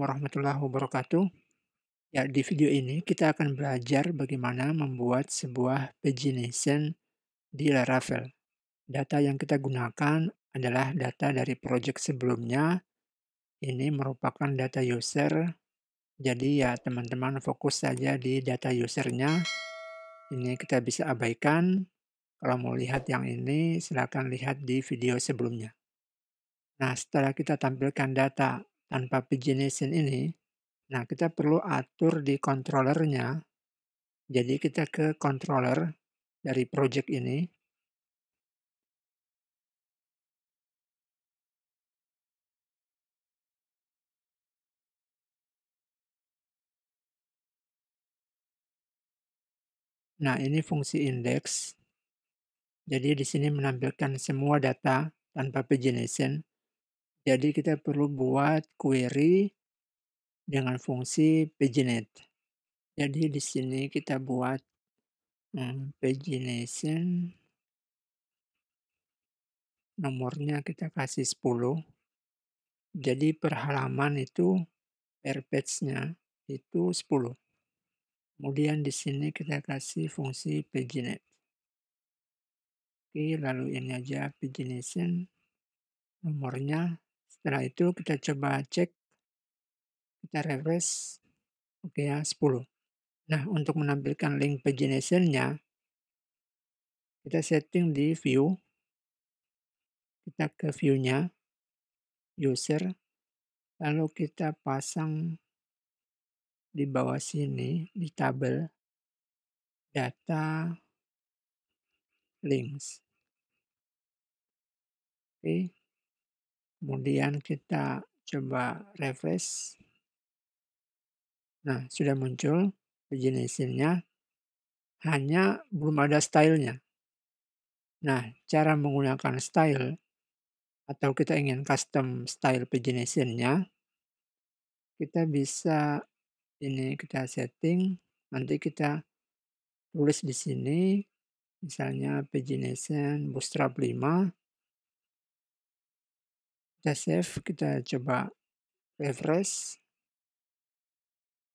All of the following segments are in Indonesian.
warahmatullahi wabarakatuh. Ya, di video ini kita akan belajar bagaimana membuat sebuah pagination di Laravel. Data yang kita gunakan adalah data dari project sebelumnya. Ini merupakan data user. Jadi ya teman-teman fokus saja di data usernya. Ini kita bisa abaikan. Kalau mau lihat yang ini, silakan lihat di video sebelumnya. Nah, setelah kita tampilkan data tanpa pagination ini, nah, kita perlu atur di controllernya. Jadi kita ke controller dari project ini. Nah, ini fungsi index. Jadi di sini menampilkan semua data tanpa pagination. Jadi kita perlu buat query dengan fungsi paginate. Jadi di sini kita buat pagination, nomornya kita kasih 10. Jadi per halaman itu per page-nya itu 10. Kemudian di sini kita kasih fungsi paginate. Oke, lalu ini aja pagination nomornya. Setelah itu kita coba cek, kita refresh. Oke ya, 10. Nah, untuk menampilkan link pagination-nya, kita setting di view. Kita ke view-nya, user, lalu kita pasang di bawah sini, di tabel, data links. Oke, kemudian kita coba refresh. Nah, sudah muncul pagination-nya, hanya belum ada style-nya. Nah, cara menggunakan style atau kita ingin custom style pagination-nya, kita bisa ini kita setting, nanti kita tulis di sini, misalnya pagination bootstrap 5, kita save, kita coba refresh.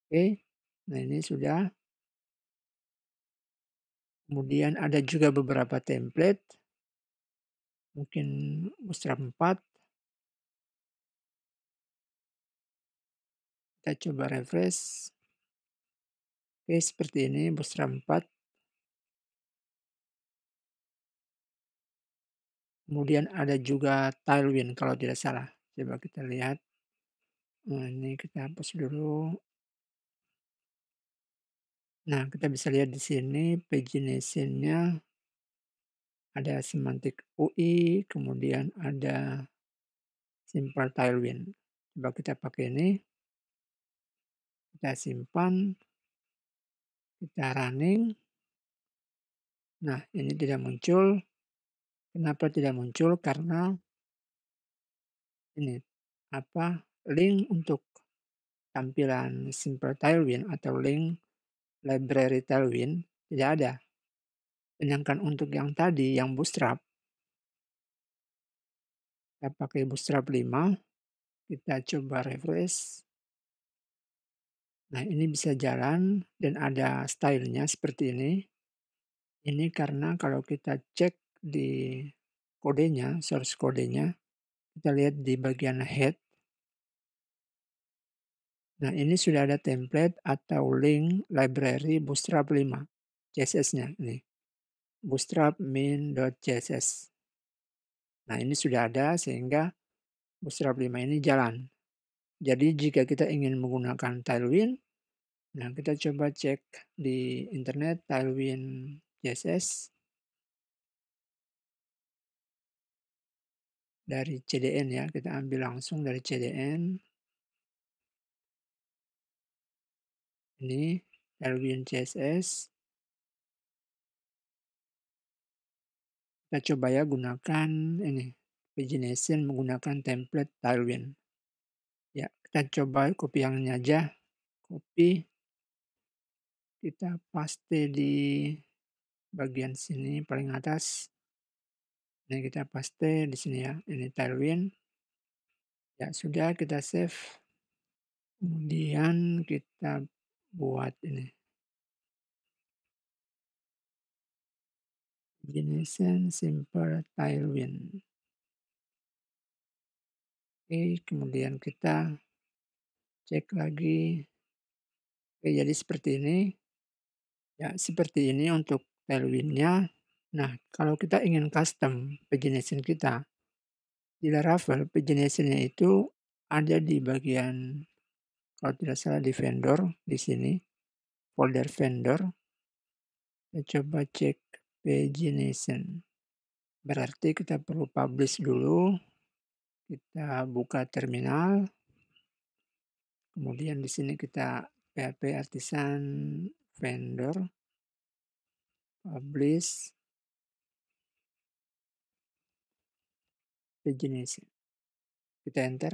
Oke, nah ini sudah. Kemudian ada juga beberapa template, mungkin bootstrap 4, kita coba refresh. Oke, seperti ini bootstrap 4. Kemudian ada juga Tailwind kalau tidak salah. Coba kita lihat. Nah, ini kita hapus dulu. Nah, kita bisa lihat di sini pagination-nya ada semantik UI, kemudian ada simple Tailwind. Coba kita pakai ini. Kita simpan. Kita running. Nah, ini tidak muncul. Kenapa tidak muncul? Karena ini link untuk tampilan simple Tailwind atau link library Tailwind tidak ada. Sedangkan untuk yang tadi, yang bootstrap, kita pakai bootstrap 5, kita coba refresh. Nah, ini bisa jalan dan ada stylenya seperti ini. Ini karena kalau kita cek di kodenya, source kodenya, kita lihat di bagian head. Nah, ini sudah ada template atau link library bootstrap 5, CSS-nya ini. Bootstrap main.css. Nah, ini sudah ada sehingga bootstrap 5 ini jalan. Jadi jika kita ingin menggunakan Tailwind, nah kita coba cek di internet Tailwind CSS dari CDN ya, kita ambil langsung dari CDN. Ini Tailwind CSS. Kita coba ya gunakan ini pagination menggunakan template Tailwind. Ya, kita coba copy yang ini aja. Copy. Kita paste di bagian sini paling atas. Ini kita paste di sini ya. Ini Tailwind. Ya, sudah kita save. Kemudian kita buat ini, pagination simple tailwind. Oke, kemudian kita cek lagi. Oke, jadi seperti ini. Ya, seperti ini untuk tailwind-nya. Nah, kalau kita ingin custom pagination kita, di Laravel pagination-nya itu ada di bagian, kalau tidak salah di vendor, di sini, folder vendor. Kita coba cek pagination. Berarti kita perlu publish dulu. Kita buka terminal. Kemudian di sini kita php artisan vendor, publish pagination. Kita enter.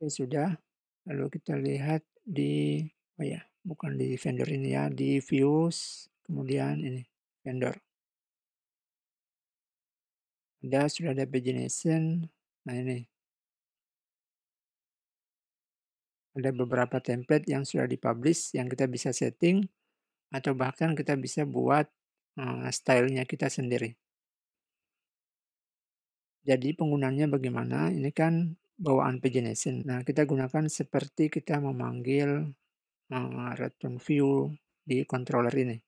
Oke, sudah. Lalu kita lihat di, oh ya, bukan di vendor ini ya, di views, kemudian ini, vendor. Sudah ada pagination. Nah ini, ada beberapa template yang sudah dipublish yang kita bisa setting atau bahkan kita bisa buat stylenya kita sendiri. Jadi penggunaannya bagaimana? Ini kan bawaan pagination. Nah, kita gunakan seperti kita memanggil return view di controller ini.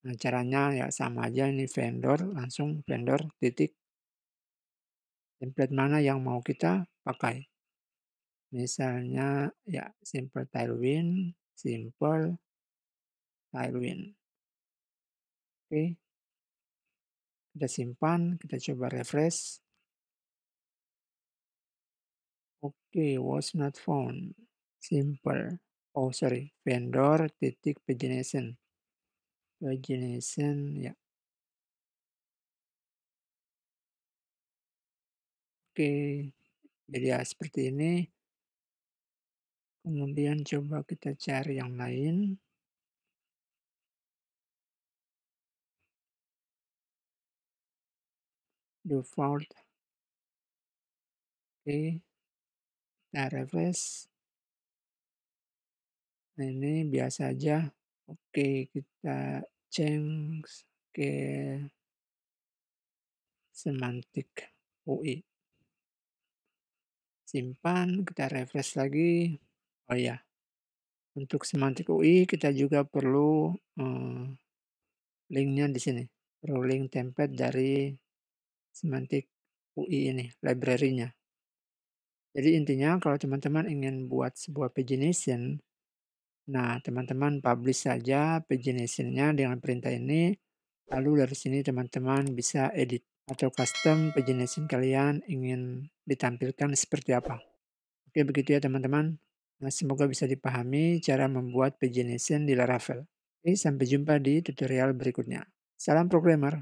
Nah, caranya ya sama aja, ini vendor, langsung vendor titik template mana yang mau kita pakai. Misalnya ya simple tailwind. Oke, kita simpan, kita coba refresh. Oke, was not found. Simple. Oh sorry, vendor titik pagination. Pagination ya. Oke, jadi ya seperti ini. Kemudian coba kita cari yang lain. Default. Oke, kita refresh. Nah ini biasa aja. Oke, kita change ke semantik UI. Simpan, kita refresh lagi. Oh ya, untuk semantik UI kita juga perlu linknya di sini. Perlu link template dari semantik UI ini, library-nya. Jadi intinya kalau teman-teman ingin buat sebuah pagination, nah teman-teman publish saja pagination-nya dengan perintah ini, lalu dari sini teman-teman bisa edit atau custom pagination kalian ingin ditampilkan seperti apa. Oke, begitu ya teman-teman. Nah, semoga bisa dipahami cara membuat pagination di Laravel. Oke, sampai jumpa di tutorial berikutnya. Salam programmer.